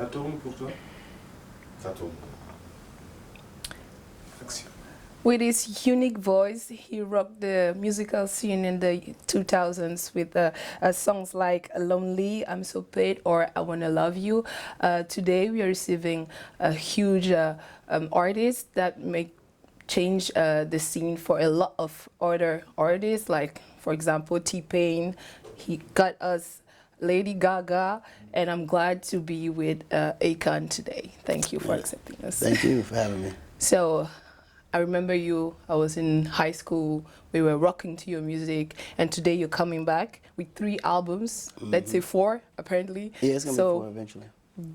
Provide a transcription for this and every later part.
Ça tourne pour toi? Ça tourne. Action. With his unique voice, he rocked the musical scene in the 2000s with songs like Lonely, I'm So Paid, or I Wanna Love You. Today we are receiving a huge artist that make change the scene for a lot of other artists, like, for example, T-Pain. He got us Lady Gaga, and I'm glad to be with Akon today. Thank you for accepting us. Thank you for having me. So, I remember you, I was in high school, we were rocking to your music, and today you're coming back with 3 albums, let's say 4, apparently. Yeah, it's going to be 4 eventually.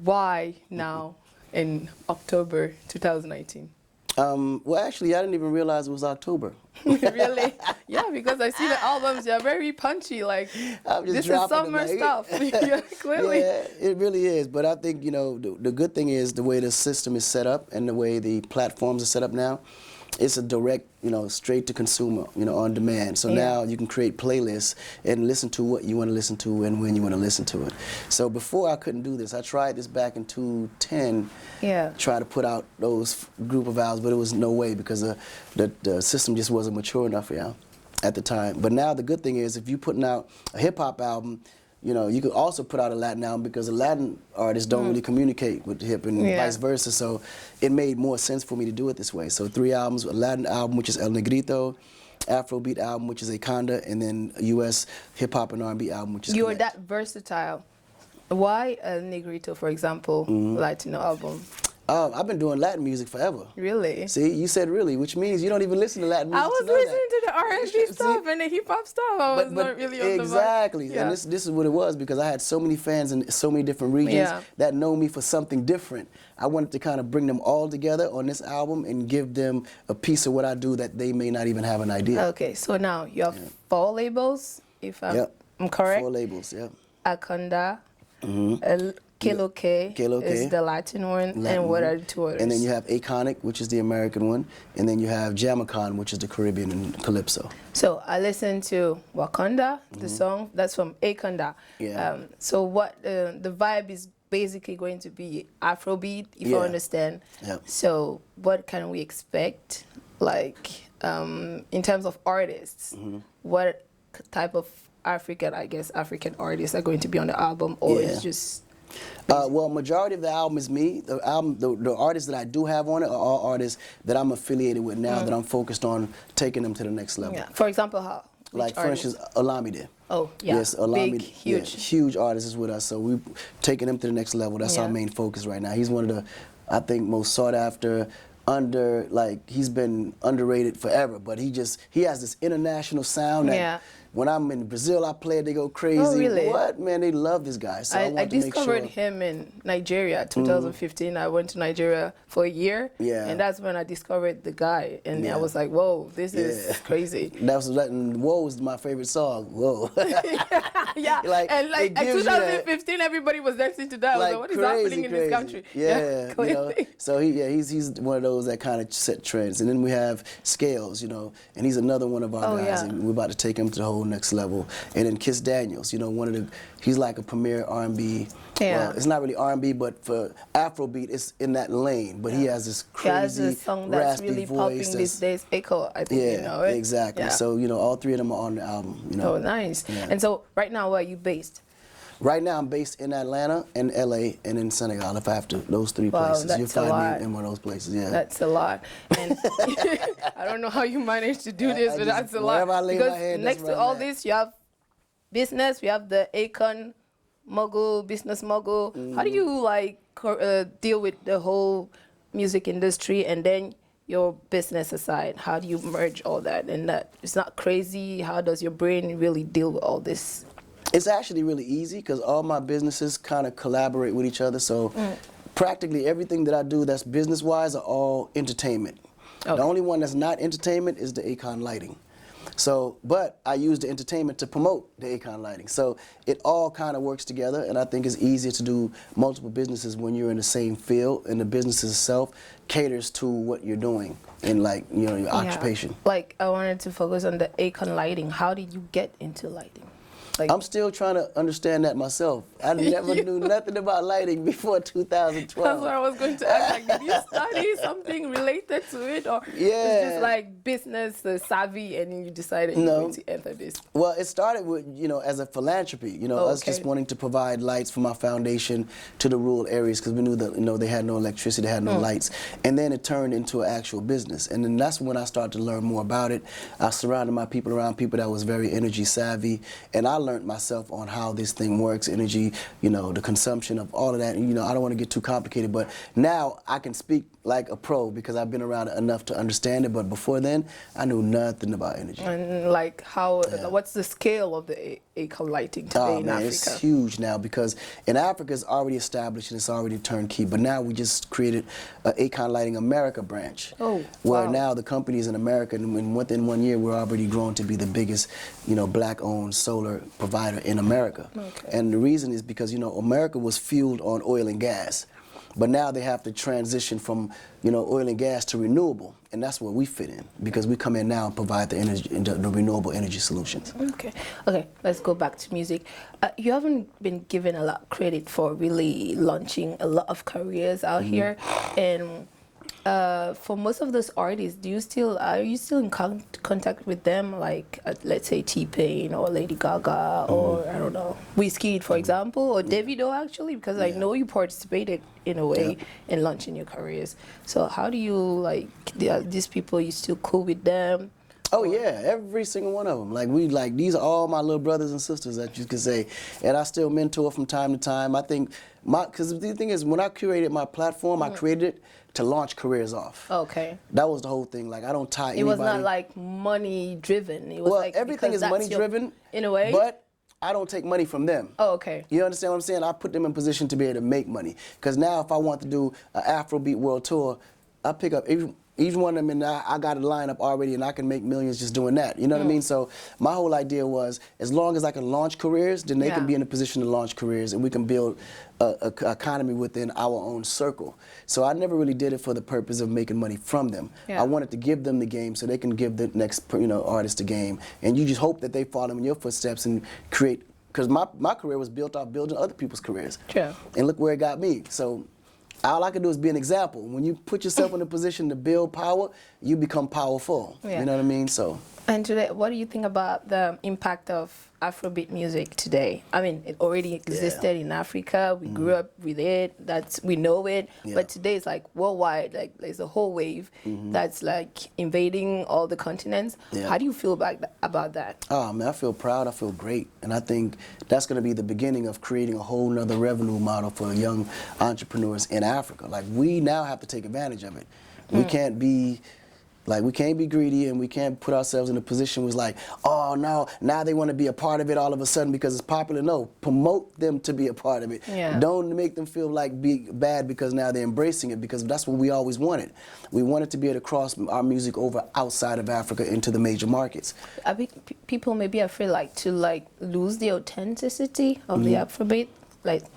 Why now, in October 2019? Well, actually, I didn't even realize it was October. Really? Yeah, because I see the albums, they're very punchy, like, this is summer stuff. Yeah, clearly. Yeah, it really is. But I think, you know, the good thing is the way the system is set up and the way the platforms are set up now, it's a direct, you know, straight to consumer, you know, on demand. So now you can create playlists and listen to what you want to listen to and when you want to listen to it. So before I couldn't do this. I tried this back in 2010. Yeah. Try to put out those group of albums, but it was no way because the system just wasn't mature enough for you at the time. But now the good thing is if you're putting out a hip-hop album, you know, you could also put out a Latin album because the Latin artists don't really communicate with hip and vice versa. So it made more sense for me to do it this way. So 3 albums, a Latin album, which is El Negrito, Afrobeat album, which is Akonda, and then a U.S. hip-hop and R&B album, which is You are Connect. that versatile. Why El Negrito, for example, Latino album? I've been doing Latin music forever. Really? See, you said really, which means you don't even listen to Latin music. I was to know listening that. to the R&B stuff and the hip-hop stuff. I was not really on the vibe. Exactly, Yeah. and this is what it was because I had so many fans in so many different regions that know me for something different. I wanted to kind of bring them all together on this album and give them a piece of what I do that they may not even have an idea. Okay, so now you have 4 labels, if I'm correct. 4 labels, yeah. Akonda, Kilo K is the Latin one, and what are the 2 others? And then you have Akonic, which is the American one, and then you have Jamacon, which is the Caribbean and Calypso. So I listened to Wakanda, the song, that's from Akonda. Yeah. So what the vibe is basically going to be Afrobeat, if I understand. Yeah. So what can we expect, like, in terms of artists? What type of African artists are going to be on the album, or it's just... Well, majority of the album is me. The artists that I do have on it are all artists that I'm affiliated with now that I'm focused on taking them to the next level. Yeah. For example, how? Like, for instance, Olamide. Oh, yeah. Yes, Olamide. Big, huge. Yeah, huge artist is with us, so we're taking him to the next level. That's our main focus right now. He's one of the, I think, most sought after, he's been underrated forever, but he has this international sound that when I'm in Brazil, I play it, they go crazy. Oh, really? What? Man, they love this guy. So I want to discovered make sure. him in Nigeria, 2015. I went to Nigeria for a year, and that's when I discovered the guy. And I was like, whoa, this is crazy. Whoa is my favorite song. Whoa. Yeah, and like in 2015, everybody was dancing to that. I was like, what is happening in this country? Yeah, you know, so he's one of those that kind of set trends. And then we have Scales, you know, and he's another one of our guys, and we're about to take him to the whole next level. And then Kiss Daniels, you know, he's like a premier R&B. Well, it's not really R&B, but for Afrobeat, it's in that lane. But he has this crazy, song that's raspy really voice. Popping these days, Akon, I think you know it. Exactly. Yeah. So, you know, all 3 of them are on the album. You know. Oh, nice. Yeah. And so, right now, where are you based? Right now, I'm based in Atlanta, and LA, and in Senegal. If I have to, those 3 places, you'll find me in one of those places. Yeah, that's a lot. And I don't know how you manage to do this, but that's a lot. Because next to all this, you have business. We have the Akon business mogul. How do you like deal with the whole music industry and then your business aside? How do you merge all that? And that it's not crazy. How does your brain really deal with all this? It's actually really easy because all my businesses kind of collaborate with each other. So practically everything that I do that's business-wise are all entertainment. The only one that's not entertainment is the Akon lighting. So, but I use the entertainment to promote the Akon lighting. So it all kind of works together, and I think it's easier to do multiple businesses when you're in the same field, and the business itself caters to what you're doing in, like, you know, your occupation. Like, I wanted to focus on the Akon lighting. How did you get into lighting? Like, I'm still trying to understand that myself. I never knew nothing about lighting before 2012. that's what I was going to ask. Like, did you study something related to it, or it's just like business savvy, and you decided you're going to enter this? Well, it started with, as a philanthropy, us just wanting to provide lights from our foundation to the rural areas because we knew that, they had no electricity, they had no lights. And then it turned into an actual business. And then that's when I started to learn more about it. I surrounded my people around people that was very energy savvy, and I learned myself on how this thing works, energy, the consumption of all of that. And, I don't want to get too complicated, but now I can speak like a pro because I've been around it enough to understand it. But before then, I knew nothing about energy. And like what's the scale of the Akon lighting today in Africa? It's huge now because in Africa it's already established and it's already turnkey. But now we just created an Akon Lighting America branch. Oh, where wow. now the company is in America, and within 1 year we're already grown to be the biggest, black-owned solar provider in America. Okay. And the reason is because America was fueled on oil and gas. But now they have to transition from, oil and gas to renewable, and that's where we fit in because we come in now and provide the energy, the renewable energy solutions. Okay. Let's go back to music. You haven't been given a lot of credit for really launching a lot of careers out here, and for most of those artists, are you still in contact with them? Like, let's say T-Pain or Lady Gaga or I don't know, Wizkid, for example, or Davido actually, because I know you participated in a way in launching your careers. So how do you these people? You still cool with them? Oh yeah, every single one of them. These are all my little brothers and sisters that you could say, and I still mentor from time to time. I think because the thing is, when I curated my platform, I created it to launch careers off. Okay. That was the whole thing. Like I don't tie anybody. It was not like money driven. It was everything is money driven in a way. But I don't take money from them. Oh, okay. You understand what I'm saying? I put them in position to be able to make money. Because now if I want to do an Afrobeat world tour, I pick up each one of them, and I got a lineup already, and I can make millions just doing that. You know what I mean? So my whole idea was, as long as I can launch careers, then they can be in a position to launch careers, and we can build a economy within our own circle. So I never really did it for the purpose of making money from them. I wanted to give them the game so they can give the next artist the game, and you just hope that they follow in your footsteps and create. Because my career was built off building other people's careers. True. And look where it got me. So all I can do is be an example. When you put yourself in a position to build power, you become powerful. You know what I mean? So. And today, what do you think about the impact of Afrobeat music today? I mean, it already existed in Africa. We grew up with it. We know it. But today it's like worldwide. Like there's a whole wave that's like invading all the continents. How do you feel about that? Oh man, I feel proud. I feel great, and I think that's going to be the beginning of creating a whole nother revenue model for young entrepreneurs in Africa. Like we now have to take advantage of it. We can't be. We can't be greedy, and we can't put ourselves in a position where it's like, oh, now they want to be a part of it all of a sudden because it's popular. No, promote them to be a part of it. Don't make them feel bad because now they're embracing it, because that's what we always wanted. We wanted to be able to cross our music over outside of Africa into the major markets. I think people may be afraid to lose the authenticity of the Afrobeat.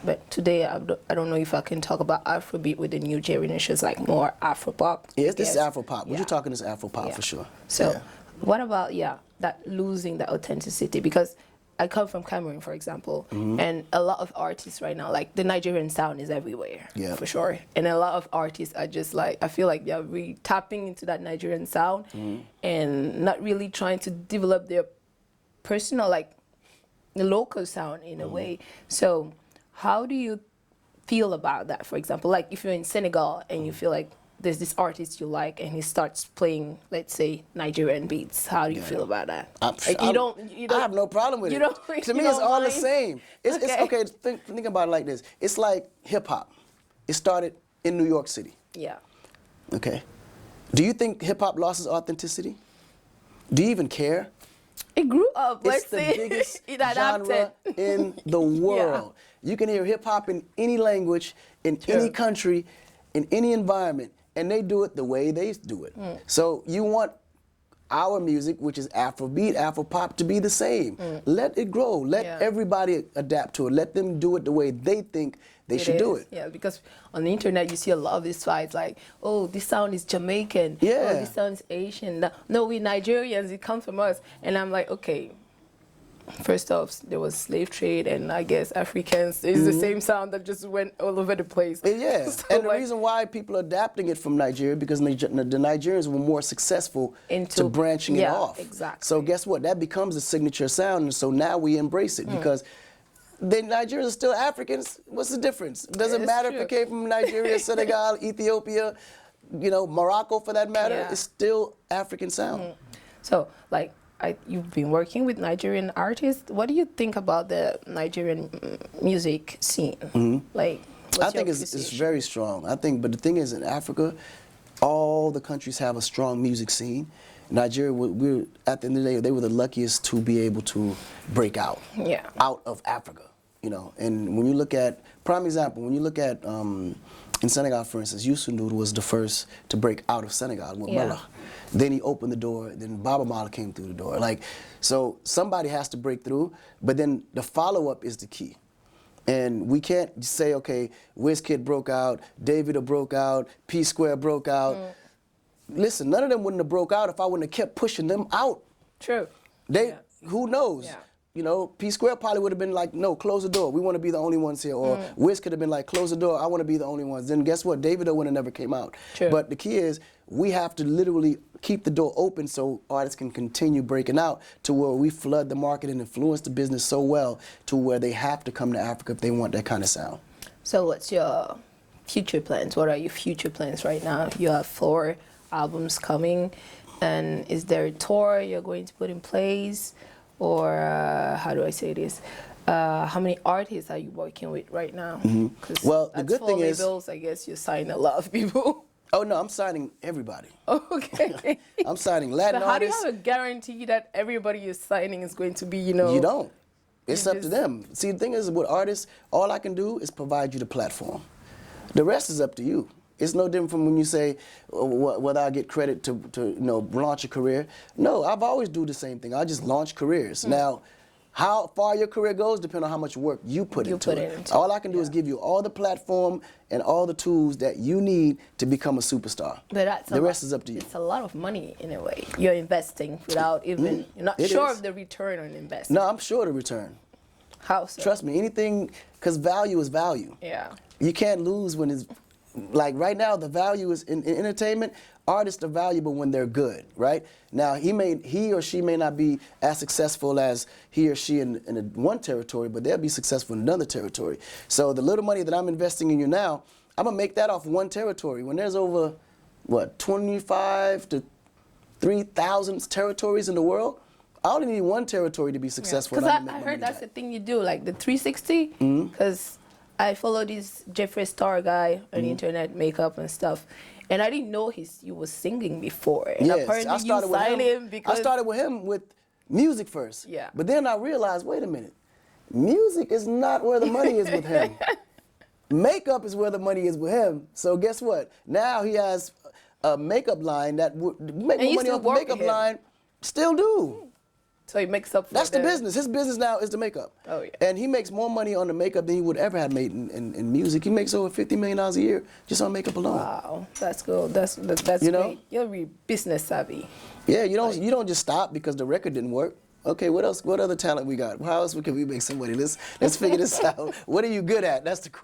But today, I don't know if I can talk about Afrobeat with the new generation. It's like more Afropop. Yeah, this is Afropop. What you're talking is Afropop for sure. So, what about that losing the authenticity? Because I come from Cameroon, for example, and a lot of artists right now, like the Nigerian sound is everywhere, for sure. And a lot of artists are just I feel like they're really tapping into that Nigerian sound and not really trying to develop their personal, the local sound in a way. So. How do you feel about that, for example? Like if you're in Senegal and you feel like there's this artist you like and he starts playing, let's say, Nigerian beats, how do you feel about that? I have no problem with it. To me, it's all the same. It's okay. Think about it like this. It's like hip-hop. It started in New York City. Yeah. Okay. Do you think hip-hop lost its authenticity? Do you even care? It grew up, it's the biggest genre in the world. You can hear hip-hop in any language, in any country, in any environment, and they do it the way they do it. So you want our music, which is Afrobeat, Afropop, to be the same. Let it grow. Let everybody adapt to it. Let them do it the way they think they should do it. Yeah, because on the internet you see a lot of these fights like, oh, this sound is Jamaican. Oh, this sound is Asian. No, we Nigerians, it comes from us. And I'm like, okay, first off, there was slave trade, and I guess Africans is the same sound that just went all over the place. Yeah, So, and the like, reason why people are adapting it from Nigeria because the Nigerians were more successful to branching it off. Exactly. So guess what? That becomes a signature sound, and so now we embrace it because the Nigerians are still Africans. What's the difference? Doesn't matter if it came from Nigeria, Senegal, Ethiopia, you know, Morocco for that matter. It's still African sound. So, like, you've been working with Nigerian artists. What do you think about the Nigerian music scene? Like, I think it's very strong. I think, but the thing is, in Africa, all the countries have a strong music scene. Nigeria, we're at the end of the day, they were the luckiest to be able to break out, out of Africa. You know, and when you look at, prime example, when you look at in Senegal, for instance, Youssou N'Dour was the first to break out of Senegal with Mala. Then he opened the door, then Baba Mala came through the door. Like, so somebody has to break through, but then the follow-up is the key. And we can't say, okay, Wizkid broke out, Davido broke out, P Square broke out. Listen, none of them wouldn't have broke out if I wouldn't have kept pushing them out. True. Who knows? You know, P Square probably would have been like, no, close the door. We want to be the only ones here. Or Wiz could have been like, close the door. I want to be the only ones. Then guess what? Davido would have never came out. True. But the key is we have to literally keep the door open so artists can continue breaking out to where we flood the market and influence the business so well to where they have to come to Africa if they want that kind of sound. So what's your future plans? What are your future plans right now? You have 4 albums coming. And is there a tour you're going to put in place? Or how do I say this? How many artists are you working with right now? Well, the good thing is, labels, I guess you sign a lot of people. Oh no, I'm signing everybody. Okay. I'm signing Latin But how do you artists. have a guarantee that everybody you're signing is going to be, you know? You don't. It's up to them. See, the thing is with artists, all I can do is provide you the platform. The rest is up to you. It's no different from when you say whether I get credit to you know, launch a career. No, I've always do the same thing. I just launch careers. Now, how far your career goes depends on how much work you put into it. All I can do is give you all the platform and all the tools that you need to become a superstar. But that's the rest is up to you. It's a lot of money in a way. You're investing without even, you're not sure of the return on investment. No, I'm sure the return. How so? Trust me, anything, because value is value. Yeah. You can't lose when it's, like right now, the value is in entertainment. Artists are valuable when they're good, right? Now, he or she may not be as successful as he or she in one territory, but they'll be successful in another territory. So the little money that I'm investing in you now, I'm gonna make that off one territory. When there's over, what, 25 to 3,000 territories in the world, I only need one territory to be successful. Because I heard that's the thing you do, like the 360, because I follow this Jeffree Star guy on the internet, makeup and stuff, and I didn't know he was singing before. And apparently you signed him because... I started with him with music first. Yeah. But then I realized, wait a minute, music is not where the money is with him. Makeup is where the money is with him. So guess what? Now he has a makeup line that would make more money off the makeup line. Still do. So he makes up for That's the business. His business now is the makeup. Oh, yeah. And he makes more money on the makeup than he would ever have made in music. He makes over $50 million a year just on makeup alone. Wow, that's good. That's you know? great. You're really business savvy. Yeah, you don't just stop because the record didn't work. Okay, what else? What other talent we got? How else can we make some money? Let's figure this out. What are you good at? That's the